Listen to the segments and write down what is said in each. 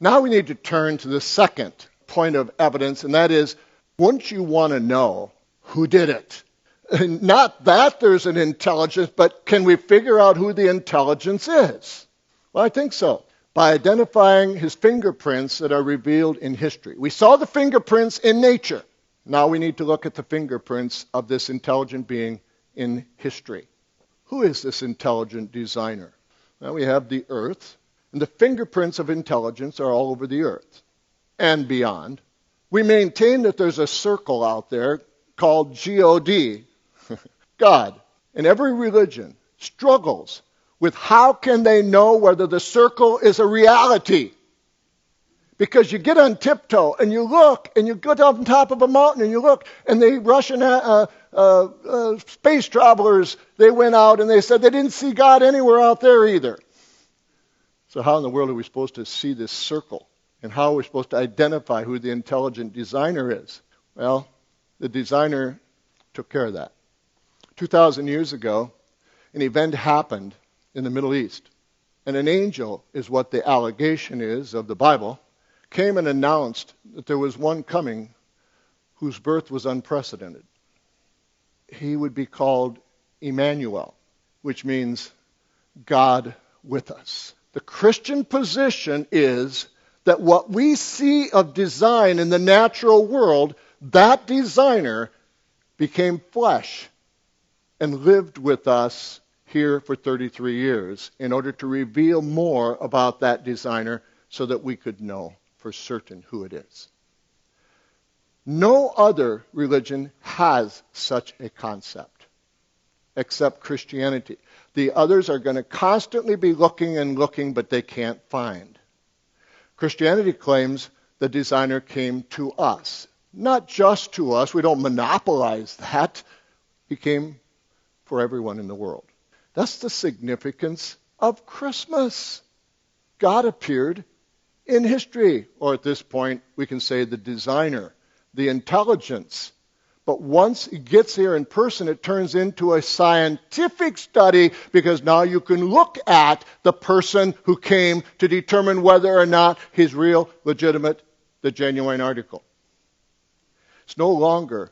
Now we need to turn to the second point of evidence, and that is, wouldn't you want to know who did it? And not that there's an intelligence, but can we figure out who the intelligence is? Well, I think so. By identifying his fingerprints that are revealed in history. We saw the fingerprints in nature. Now we need to look at the fingerprints of this intelligent being in history. Who is this intelligent designer? Well, we have the earth, and the fingerprints of intelligence are all over the earth and beyond. We maintain that there's a circle out there called God. God, and every religion struggles with how can they know whether the circle is a reality. Because you get on tiptoe and you look and you go up on top of a mountain and you look, and the Russian space travelers, they went out and they said they didn't see God anywhere out there either. So how in the world are we supposed to see this circle? And how are we supposed to identify who the intelligent designer is? Well, the designer took care of that. 2,000 years ago, an event happened in the Middle East. And an angel, is what the allegation is of the Bible, came and announced that there was one coming whose birth was unprecedented. He would be called Emmanuel, which means God with us. The Christian position is that what we see of design in the natural world, that designer became flesh and lived with us here for 33 years in order to reveal more about that designer so that we could know for certain who it is. No other religion has such a concept except Christianity. The others are going to constantly be looking and looking, but they can't find. Christianity claims the designer came to us. Not just to us. We don't monopolize that. He came for everyone in the world. That's the significance of Christmas. God appeared in history, or at this point, we can say the designer, the intelligence. But once he gets here in person, it turns into a scientific study, because now you can look at the person who came to determine whether or not he's real, legitimate, the genuine article. It's no longer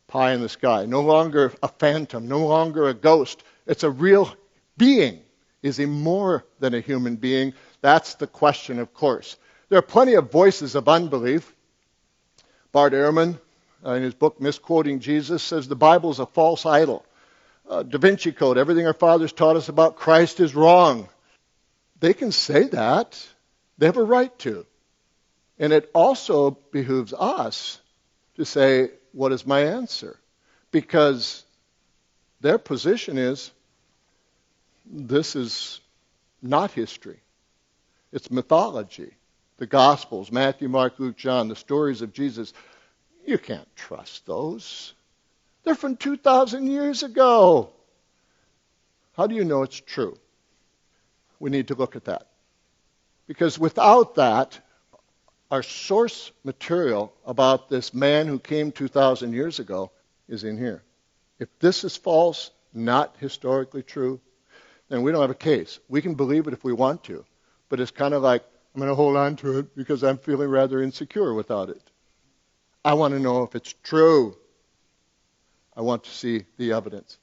pie in the sky, no longer a phantom, no longer a ghost. It's a real being. Is he more than a human being? That's the question, of course. There are plenty of voices of unbelief. Bart Ehrman, in his book Misquoting Jesus, says the Bible is a false idol. Da Vinci Code, everything our fathers taught us about Christ is wrong. They can say that. They have a right to. And it also behooves us to say, what is my answer? Because their position is, this is not history. It's mythology. The Gospels, Matthew, Mark, Luke, John, the stories of Jesus, you can't trust those. They're from 2,000 years ago. How do you know it's true? We need to look at that. Because without that, our source material about this man who came 2,000 years ago is in here. If this is false, not historically true, then we don't have a case. We can believe it if we want to, but it's kind of like, I'm going to hold on to it because I'm feeling rather insecure without it. I want to know if it's true. I want to see the evidence.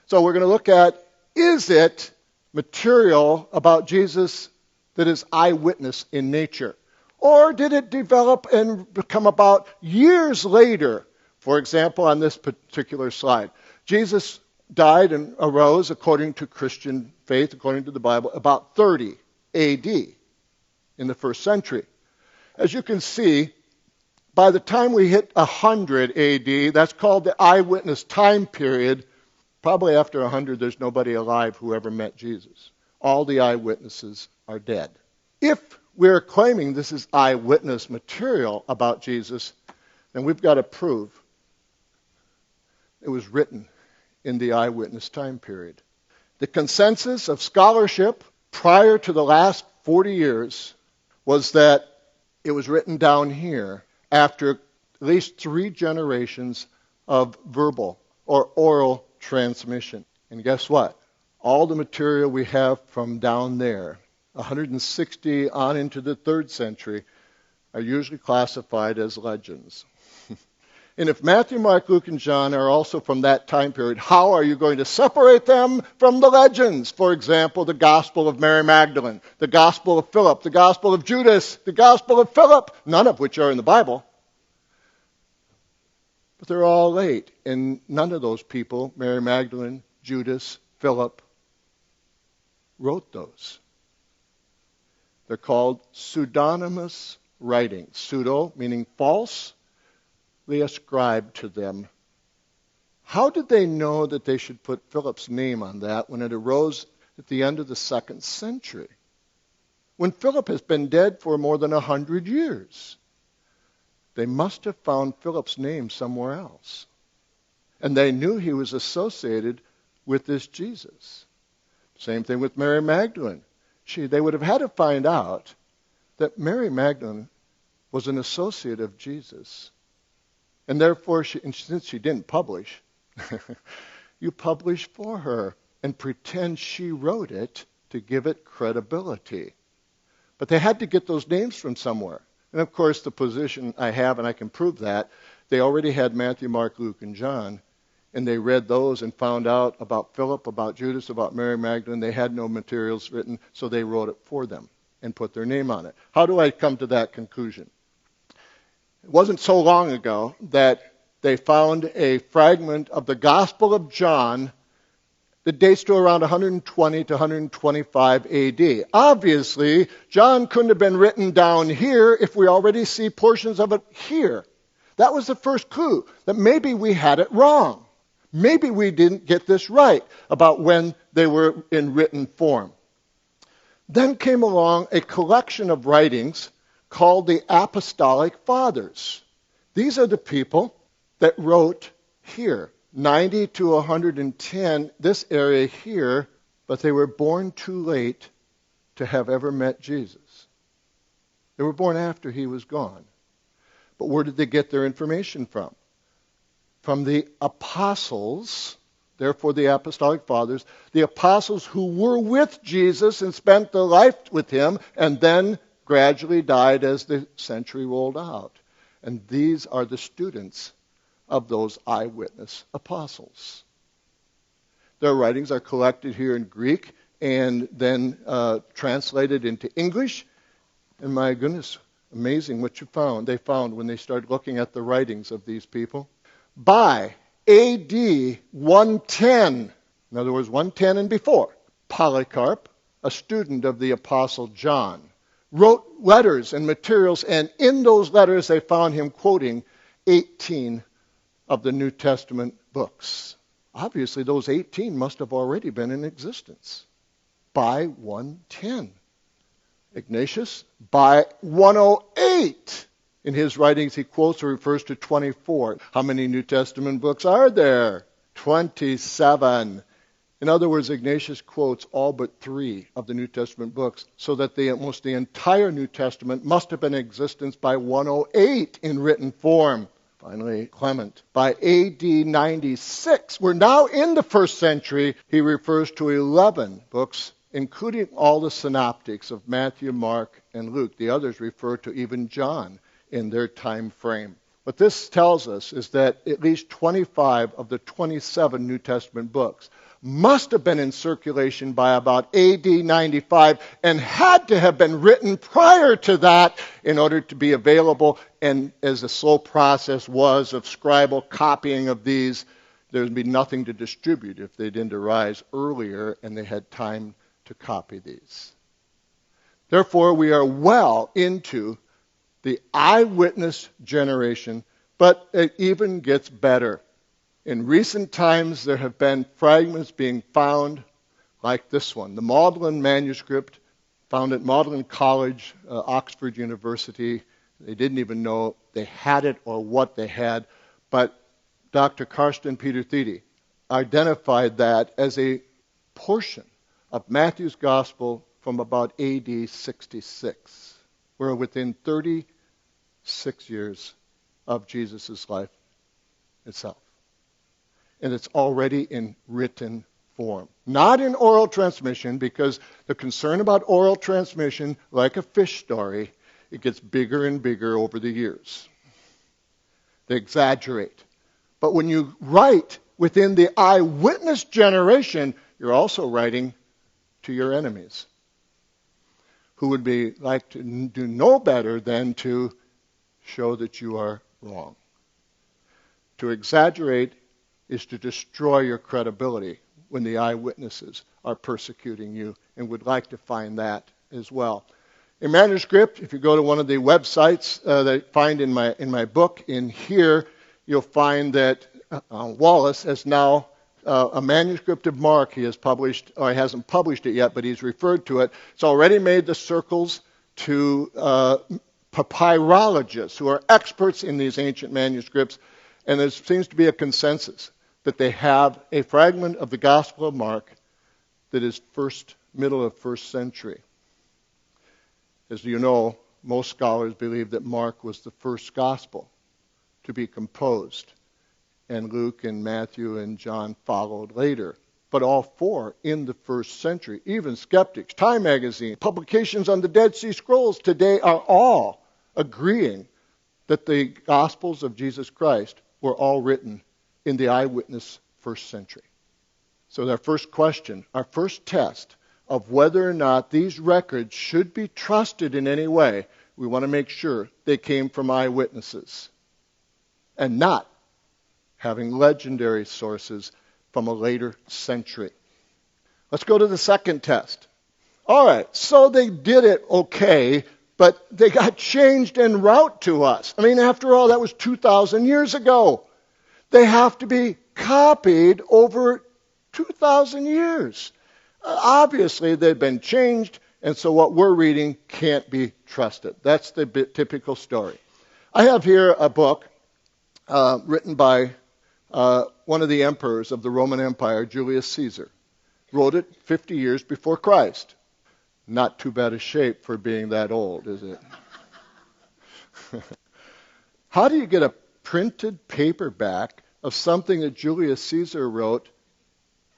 So we're going to look at, is it material about Jesus that is eyewitness in nature? Or did it develop and come about years later? For example, on this particular slide, Jesus died and arose according to Christian faith, according to the Bible, about 30 A.D. in the first century. As you can see, by the time we hit 100 A.D., that's called the eyewitness time period. Probably after 100, there's nobody alive who ever met Jesus. All the eyewitnesses are dead. If we're claiming this is eyewitness material about Jesus, then we've got to prove it was written in the eyewitness time period. The consensus of scholarship prior to the last 40 years was that it was written down here after at least 3 generations of verbal or oral transmission. And guess what? All the material we have from down there 160 on into the 3rd century, are usually classified as legends. And if Matthew, Mark, Luke, and John are also from that time period, how are you going to separate them from the legends? For example, the Gospel of Mary Magdalene, the Gospel of Philip, the Gospel of Judas, the Gospel of Philip, none of which are in the Bible. But they're all late, and none of those people, Mary Magdalene, Judas, Philip, wrote those. They're called pseudonymous writings. Pseudo, meaning false. They ascribed to them. How did they know that they should put Philip's name on that when it arose at the end of the 2nd century? When Philip has been dead for more than 100 years. They must have found Philip's name somewhere else. And they knew he was associated with this Jesus. Same thing with Mary Magdalene. They would have had to find out that Mary Magdalene was an associate of Jesus. And therefore, since she didn't publish, you publish for her and pretend she wrote it to give it credibility. But they had to get those names from somewhere. And of course, the position I have, and I can prove that, they already had Matthew, Mark, Luke, and John, and they read those and found out about Philip, about Judas, about Mary Magdalene. They had no materials written, so they wrote it for them and put their name on it. How do I come to that conclusion? It wasn't so long ago that they found a fragment of the Gospel of John that dates to around 120 to 125 AD. Obviously, John couldn't have been written down here if we already see portions of it here. That was the first clue, that maybe we had it wrong. Maybe we didn't get this right about when they were in written form. Then came along a collection of writings called the Apostolic Fathers. These are the people that wrote here, 90 to 110, this area here, but they were born too late to have ever met Jesus. They were born after he was gone. But where did they get their information from? From the apostles, therefore the Apostolic Fathers, the apostles who were with Jesus and spent their life with him and then gradually died as the century rolled out. And these are the students of those eyewitness apostles. Their writings are collected here in Greek and then translated into English. And my goodness, amazing what they found when they started looking at the writings of these people. By AD 110, in other words, 110 and before, Polycarp, a student of the Apostle John, wrote letters and materials, and in those letters they found him quoting 18 of the New Testament books. Obviously, those 18 must have already been in existence by 110. Ignatius, by 108. In his writings, he quotes or refers to 24. How many New Testament books are there? 27. In other words, Ignatius quotes all but 3 of the New Testament books, so that almost the entire New Testament must have been in existence by 108 in written form. Finally, Clement. By AD 96, we're now in the 1st century, he refers to 11 books, including all the synoptics of Matthew, Mark, and Luke. The others refer to even John in their time frame. What this tells us is that at least 25 of the 27 New Testament books must have been in circulation by about AD 95 and had to have been written prior to that in order to be available. And as the slow process was of scribal copying of these, there would be nothing to distribute if they didn't arise earlier and they had time to copy these. Therefore, we are well into the eyewitness generation, but it even gets better. In recent times, there have been fragments being found like this one. The Magdalen manuscript, found at Magdalen College, Oxford University. They didn't even know they had it or what they had, but Dr. Karsten Peter Thede identified that as a portion of Matthew's Gospel from about AD 66. We're within 36 years of Jesus' life itself. And it's already in written form. Not in oral transmission, because the concern about oral transmission, like a fish story, it gets bigger and bigger over the years. They exaggerate. But when you write within the eyewitness generation, you're also writing to your enemies, who would be like to do no better than to show that you are wrong. To exaggerate is to destroy your credibility when the eyewitnesses are persecuting you, and would like to find that as well. A manuscript, if you go to one of the websites that I find in my book, in here, you'll find that Wallace has now a manuscript of Mark he has published, or he hasn't published it yet, but he's referred to it. It's already made the circles to papyrologists who are experts in these ancient manuscripts, and there seems to be a consensus that they have a fragment of the Gospel of Mark that is middle of first century. As you know, most scholars believe that Mark was the first gospel to be composed, and Luke and Matthew and John followed later. But all four in the first century. Even skeptics, Time magazine, publications on the Dead Sea Scrolls today are all agreeing that the Gospels of Jesus Christ were all written in the eyewitness first century. So our first question, our first test of whether or not these records should be trusted in any way, we want to make sure they came from eyewitnesses and not having legendary sources from a later century. Let's go to the second test. All right, so they did it okay, but they got changed en route to us. I mean, after all, that was 2,000 years ago. They have to be copied over 2,000 years. Obviously, they've been changed, and so what we're reading can't be trusted. That's the typical story. I have here a book written by one of the emperors of the Roman Empire, Julius Caesar. Wrote it 50 years before Christ. Not too bad a shape for being that old, is it? How do you get a printed paperback of something that Julius Caesar wrote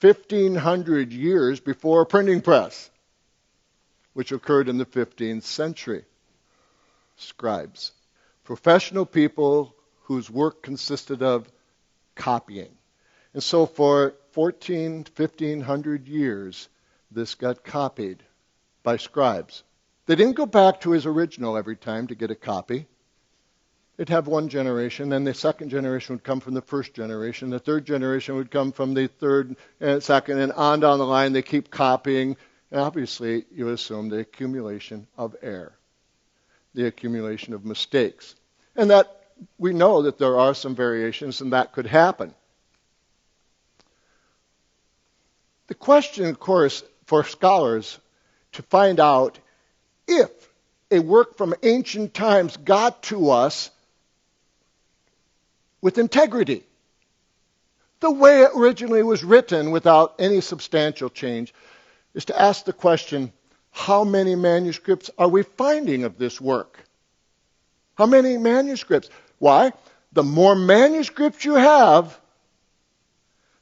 1,500 years before a printing press, which occurred in the 15th century? Scribes. Professional people whose work consisted of copying. And so for 1,500 years, this got copied by scribes. They didn't go back to his original every time to get a copy. They'd have one generation, then the second generation would come from the first generation, the third generation would come from the third and second, and on down the line they keep copying. And obviously, you assume the accumulation of error, the accumulation of mistakes. And that we know that there are some variations, and that could happen. The question, of course, for scholars to find out if a work from ancient times got to us with integrity, the way it originally was written without any substantial change, is to ask the question, how many manuscripts are we finding of this work? How many manuscripts? Why? The more manuscripts you have,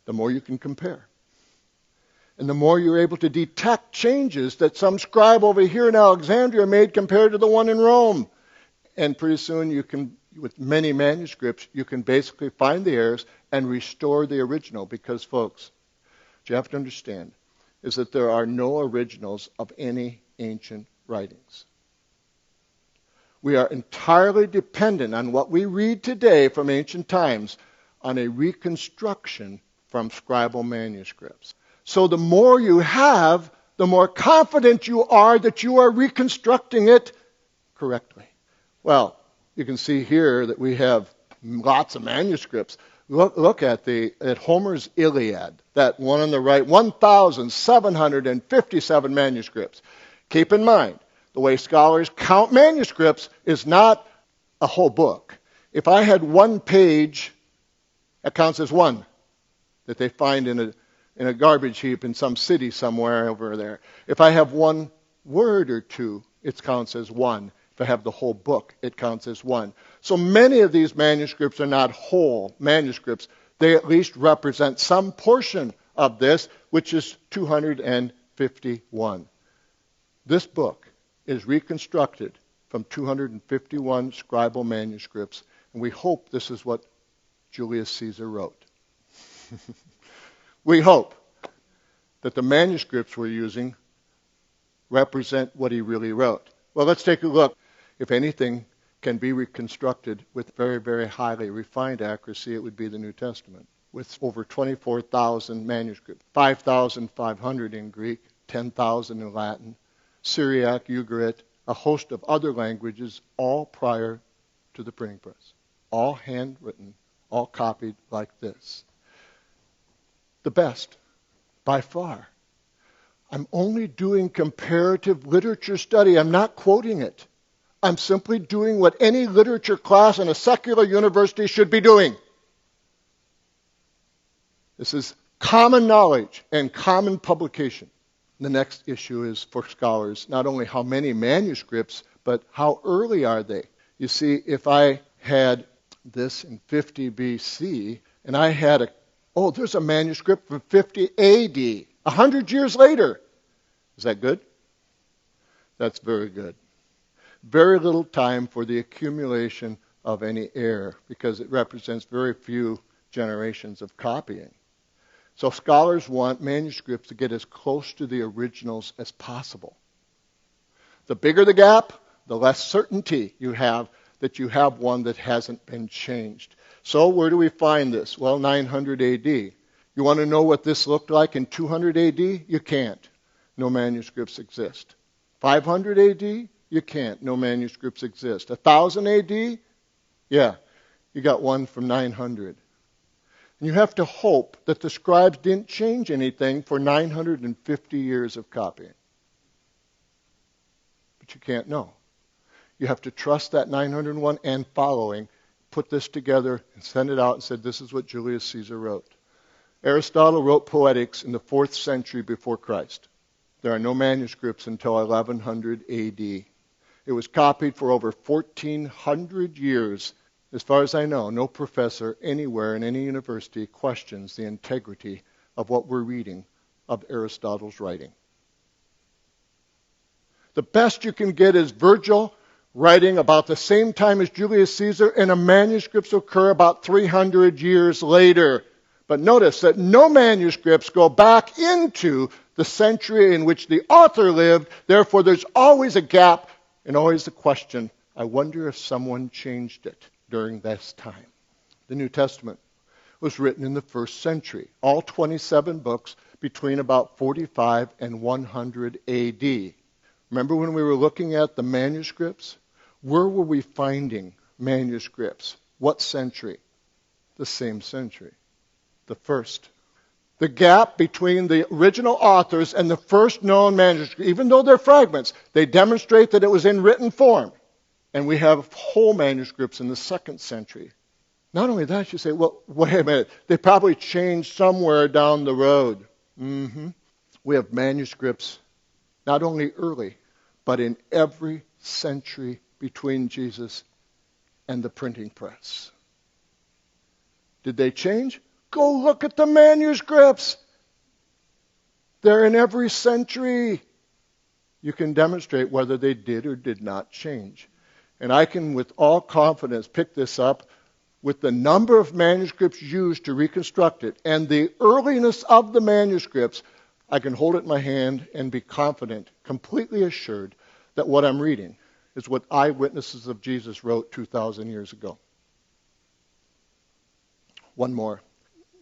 the more you can compare. And the more you're able to detect changes that some scribe over here in Alexandria made compared to the one in Rome. And pretty soon you can, with many manuscripts, you can basically find the errors and restore the original. Because, folks, what you have to understand is that there are no originals of any ancient writings. We are entirely dependent on what we read today from ancient times on a reconstruction from scribal manuscripts. So the more you have, the more confident you are that you are reconstructing it correctly. Well, you can see here that we have lots of manuscripts. Look at Homer's Iliad, that one on the right, 1,757 manuscripts. Keep in mind, the way scholars count manuscripts is not a whole book. If I had one page, that counts as one that they find in a garbage heap in some city somewhere over there. If I have one word or two, it counts as one. If I have the whole book, it counts as one. So many of these manuscripts are not whole manuscripts. They at least represent some portion of this, which is 251. This book is reconstructed from 251 scribal manuscripts, and we hope this is what Julius Caesar wrote. We hope that the manuscripts we're using represent what he really wrote. Well, let's take a look. If anything can be reconstructed with very, very highly refined accuracy, it would be the New Testament, with over 24,000 manuscripts, 5,500 in Greek, 10,000 in Latin, Syriac, Ugarit, a host of other languages, all prior to the printing press, all handwritten, all copied like this. The best, by far. I'm only doing comparative literature study. I'm not quoting it. I'm simply doing what any literature class in a secular university should be doing. This is common knowledge and common publication. The next issue is for scholars, not only how many manuscripts, but how early are they? You see, if I had this in 50 BC, and I had there's a manuscript from 50 AD, 100 years later. Is that good? That's very good. Very little time for the accumulation of any error, because it represents very few generations of copying. So scholars want manuscripts to get as close to the originals as possible. The bigger the gap, the less certainty you have that you have one that hasn't been changed. So where do we find this? Well, 900 AD. You want to know what this looked like in 200 AD? You can't. No manuscripts exist. 500 AD? You can't. No manuscripts exist. 1000 AD? Yeah, you got one from 900. And you have to hope that the scribes didn't change anything for 950 years of copying. But you can't know. You have to trust that 901 and following, put this together and send it out and said, this is what Julius Caesar wrote. Aristotle wrote Poetics in the 4th century before Christ. There are no manuscripts until 1100 AD. It was copied for over 1,400 years. As far as I know, no professor anywhere in any university questions the integrity of what we're reading of Aristotle's writing. The best you can get is Virgil writing about the same time as Julius Caesar, and the manuscripts occur about 300 years later. But notice that no manuscripts go back into the century in which the author lived. Therefore, there's always a gap and always the question, I wonder if someone changed it during this time. The New Testament was written in the 1st century, all 27 books between about 45 and 100 AD. Remember when we were looking at the manuscripts? Where were we finding manuscripts? What century? The same century, the first. The gap between the original authors and the first known manuscript, even though they're fragments, they demonstrate that it was in written form. And we have whole manuscripts in the 2nd century. Not only that, you say, well, wait a minute, they probably changed somewhere down the road. We have manuscripts not only early, but in every century between Jesus and the printing press. Did they change? Go look at the manuscripts. They're in every century. You can demonstrate whether they did or did not change. And I can, with all confidence, pick this up with the number of manuscripts used to reconstruct it and the earliness of the manuscripts. I can hold it in my hand and be confident, completely assured, that what I'm reading is what eyewitnesses of Jesus wrote 2,000 years ago. One more.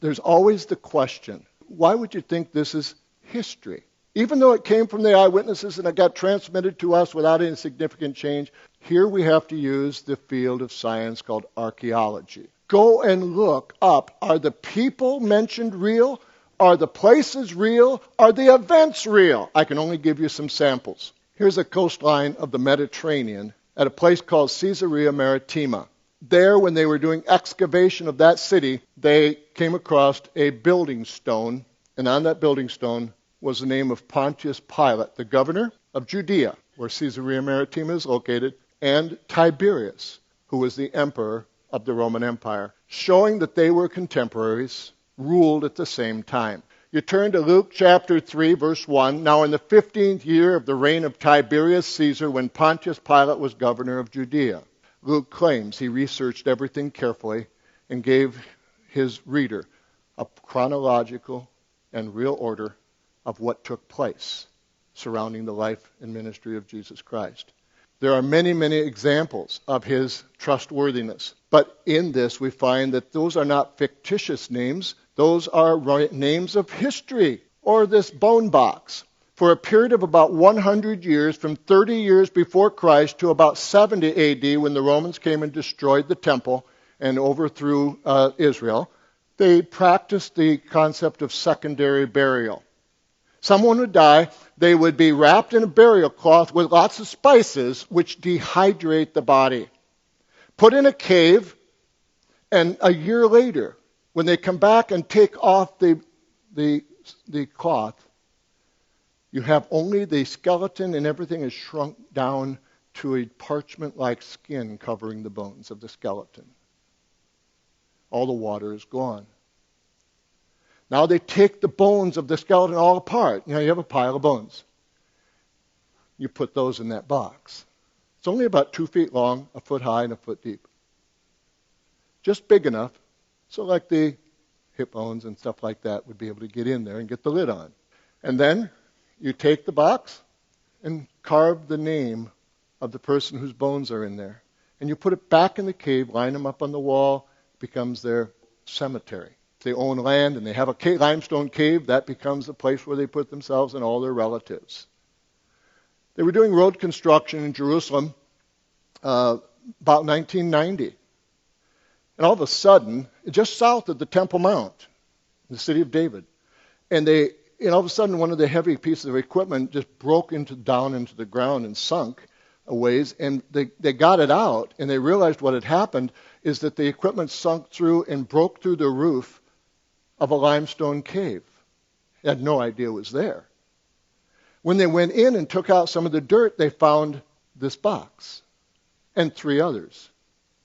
There's always the question, why would you think this is history? Even though it came from the eyewitnesses and it got transmitted to us without any significant change, here we have to use the field of science called archaeology. Go and look up, are the people mentioned real? Are the places real? Are the events real? I can only give you some samples. Here's a coastline of the Mediterranean at a place called Caesarea Maritima. There, when they were doing excavation of that city, they came across a building stone, and on that building stone was the name of Pontius Pilate, the governor of Judea, where Caesarea Maritima is located, and Tiberius, who was the emperor of the Roman Empire, showing that they were contemporaries, ruled at the same time. You turn to Luke chapter 3, verse 1. Now in the 15th year of the reign of Tiberius Caesar, when Pontius Pilate was governor of Judea. Luke claims he researched everything carefully and gave his reader a chronological and real order of what took place surrounding the life and ministry of Jesus Christ. There are many, many examples of his trustworthiness. But in this we find that those are not fictitious names. Those are names of history, or this bone box. For a period of about 100 years, from 30 years before Christ to about 70 A.D., when the Romans came and destroyed the temple and overthrew Israel, they practiced the concept of secondary burial. Someone would die, they would be wrapped in a burial cloth with lots of spices which dehydrate the body. Put in a cave, and a year later, when they come back and take off the cloth, you have only the skeleton, and everything is shrunk down to a parchment-like skin covering the bones of the skeleton. All the water is gone. Now they take the bones of the skeleton all apart. You have a pile of bones. You put those in that box. It's only about 2 feet long, a foot high, and a foot deep. Just big enough so like the hip bones and stuff like that would be able to get in there and get the lid on. And then you take the box and carve the name of the person whose bones are in there. And you put it back in the cave, line them up on the wall, it becomes their cemetery. If they own land and they have a limestone cave, that becomes the place where they put themselves and all their relatives. They were doing road construction in Jerusalem about 1990. And all of a sudden, just south of the Temple Mount, the city of David, and all of a sudden one of the heavy pieces of equipment just broke down into the ground and sunk a ways, and they got it out, and they realized what had happened is that the equipment sunk through and broke through the roof of a limestone cave. They had no idea it was there. When they went in and took out some of the dirt, they found this box and 3 others.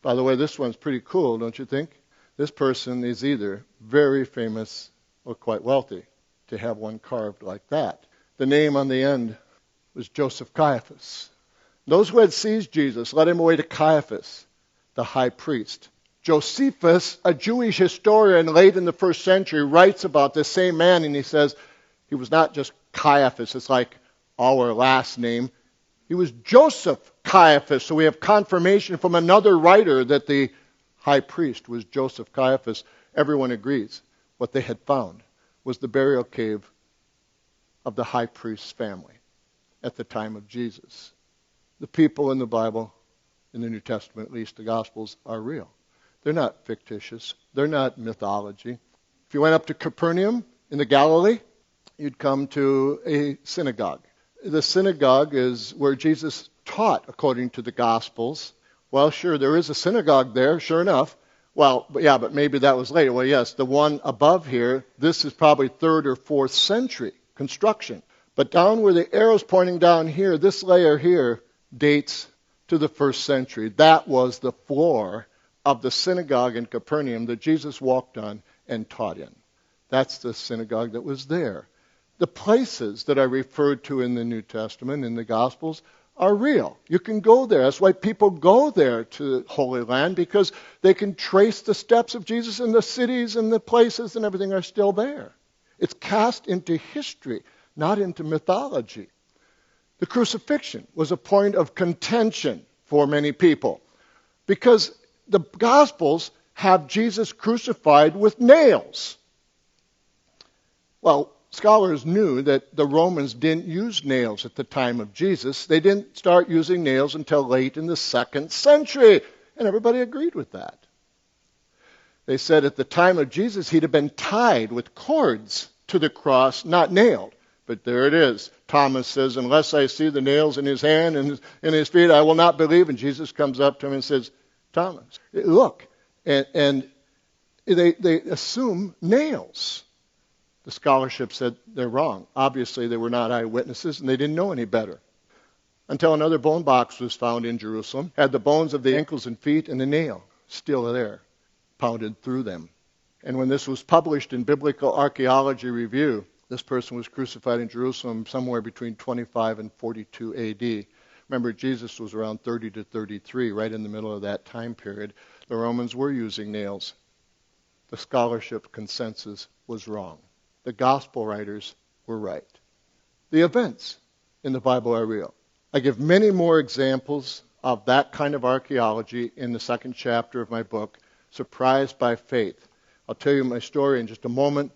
By the way, this one's pretty cool, don't you think? This person is either very famous or quite wealthy to have one carved like that. The name on the end was Joseph Caiaphas. Those who had seized Jesus led him away to Caiaphas, the high priest. Josephus, a Jewish historian late in the 1st century, writes about this same man, and he says he was not just Caiaphas, it's like our last name. He was Joseph Caiaphas, so we have confirmation from another writer that the high priest was Joseph Caiaphas. Everyone agrees what they had found was the burial cave of the high priest's family at the time of Jesus. The people in the Bible, in the New Testament at least, the Gospels, are real. They're not fictitious. They're not mythology. If you went up to Capernaum in the Galilee, you'd come to a synagogue. The synagogue is where Jesus taught according to the Gospels. Well, sure, there is a synagogue there, sure enough. Well, but maybe that was later. Well, yes, the one above here, this is probably 3rd or 4th century construction. But down where the arrow's pointing down here, this layer here dates to the 1st century. That was the floor of the synagogue in Capernaum that Jesus walked on and taught in. That's the synagogue that was there. The places that are referred to in the New Testament, in the Gospels, are real. You can go there. That's why people go there to the Holy Land, because they can trace the steps of Jesus, and the cities and the places and everything are still there. It's cast into history, not into mythology. The crucifixion was a point of contention for many people, because the Gospels have Jesus crucified with nails. Well, scholars knew that the Romans didn't use nails at the time of Jesus. They didn't start using nails until late in the 2nd century, and everybody agreed with that. They said at the time of Jesus he'd have been tied with cords to the cross, not nailed. But there it is. Thomas says, unless I see the nails in his hand and in his feet, I will not believe. And Jesus comes up to him and says, Thomas, look. And they assume nails. The scholarship said they're wrong. Obviously, they were not eyewitnesses, and they didn't know any better. Until another bone box was found in Jerusalem, had the bones of the ankles and feet and the nail still there, pounded through them. And when this was published in Biblical Archaeology Review, this person was crucified in Jerusalem somewhere between 25 and 42 AD. Remember, Jesus was around 30 to 33, right in the middle of that time period. The Romans were using nails. The scholarship consensus was wrong. The gospel writers were right. The events in the Bible are real. I give many more examples of that kind of archaeology in the second chapter of my book, Surprised by Faith. I'll tell you my story in just a moment.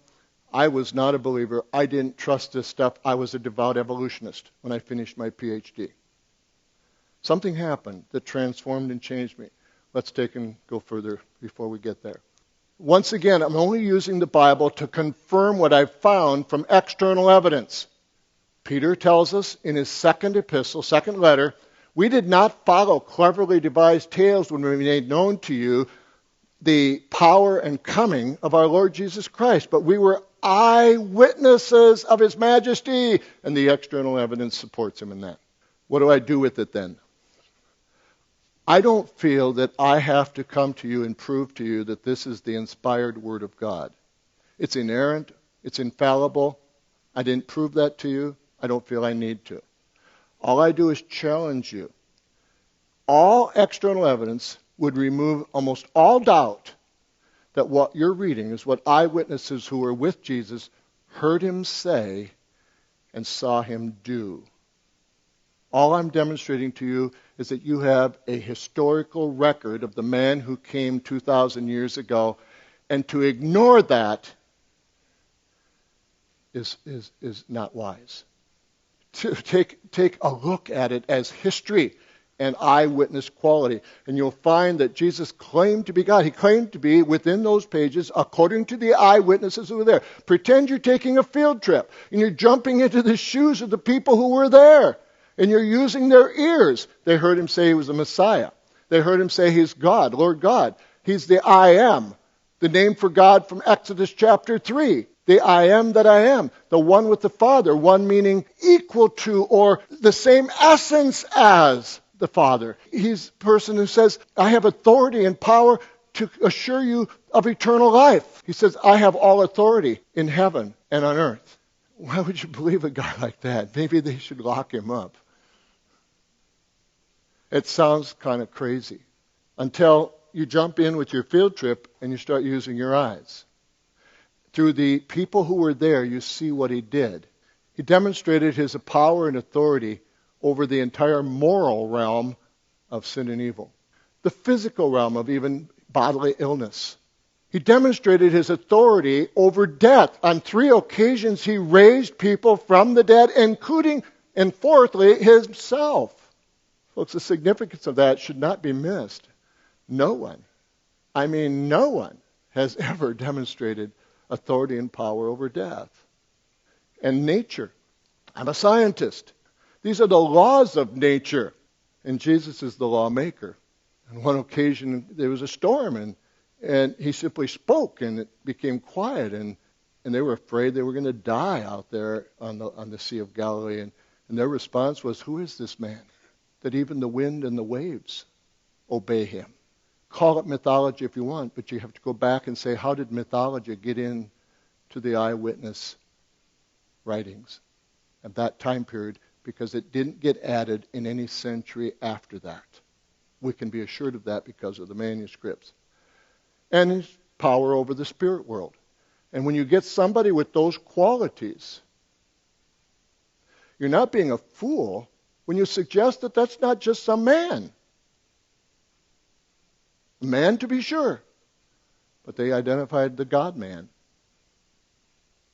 I was not a believer. I didn't trust this stuff. I was a devout evolutionist when I finished my PhD. Something happened that transformed and changed me. Let's take and go further before we get there. Once again, I'm only using the Bible to confirm what I've found from external evidence. Peter tells us in his second epistle, second letter, we did not follow cleverly devised tales when we made known to you the power and coming of our Lord Jesus Christ, but we were eyewitnesses of his majesty, and the external evidence supports him in that. What do I do with it then? I don't feel that I have to come to you and prove to you that this is the inspired Word of God. It's inerrant. It's infallible. I didn't prove that to you. I don't feel I need to. All I do is challenge you. All external evidence would remove almost all doubt that what you're reading is what eyewitnesses who were with Jesus heard him say and saw him do. All I'm demonstrating to you is that you have a historical record of the man who came 2,000 years ago, and to ignore that is not wise. To take a look at it as history and eyewitness quality. And you'll find that Jesus claimed to be God. He claimed to be within those pages according to the eyewitnesses who were there. Pretend you're taking a field trip and you're jumping into the shoes of the people who were there. And you're using their ears. They heard him say he was the Messiah. They heard him say he's God, Lord God. He's the I am, the name for God from Exodus chapter 3. The I am that I am, the one with the Father, one meaning equal to or the same essence as the Father. He's the person who says, I have authority and power to assure you of eternal life. He says, I have all authority in heaven and on earth. Why would you believe a guy like that? Maybe they should lock him up. It sounds kind of crazy until you jump in with your field trip and you start using your eyes. Through the people who were there, you see what he did. He demonstrated his power and authority over the entire moral realm of sin and evil, the physical realm of even bodily illness. He demonstrated his authority over death. On 3 occasions, he raised people from the dead, including, and fourthly, himself. Folks, the significance of that should not be missed. No one has ever demonstrated authority and power over death. And nature. I'm a scientist. These are the laws of nature. And Jesus is the lawmaker. On one occasion, there was a storm, and he simply spoke, and it became quiet, and they were afraid they were going to die out there on the Sea of Galilee. And their response was, who is this man that even the wind and the waves obey him? Call it mythology if you want, but you have to go back and say, how did mythology get in to the eyewitness writings at that time period? Because it didn't get added in any century after that. We can be assured of that because of the manuscripts. And his power over the spirit world. And when you get somebody with those qualities, you're not being a fool when you suggest that that's not just some man. A man, to be sure. But they identified the God-man.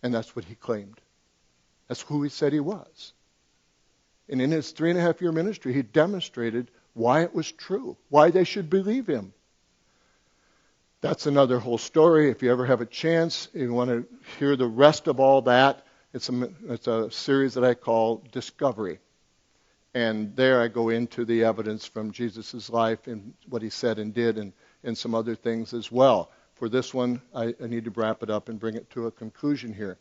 And that's what he claimed. That's who he said he was. And in his 3.5-year ministry, he demonstrated why it was true, why they should believe him. That's another whole story. If you ever have a chance, if you want to hear the rest of all that, it's a series that I call Discovery. And there I go into the evidence from Jesus' life and what he said and did and some other things as well. For this one, I need to wrap it up and bring it to a conclusion here.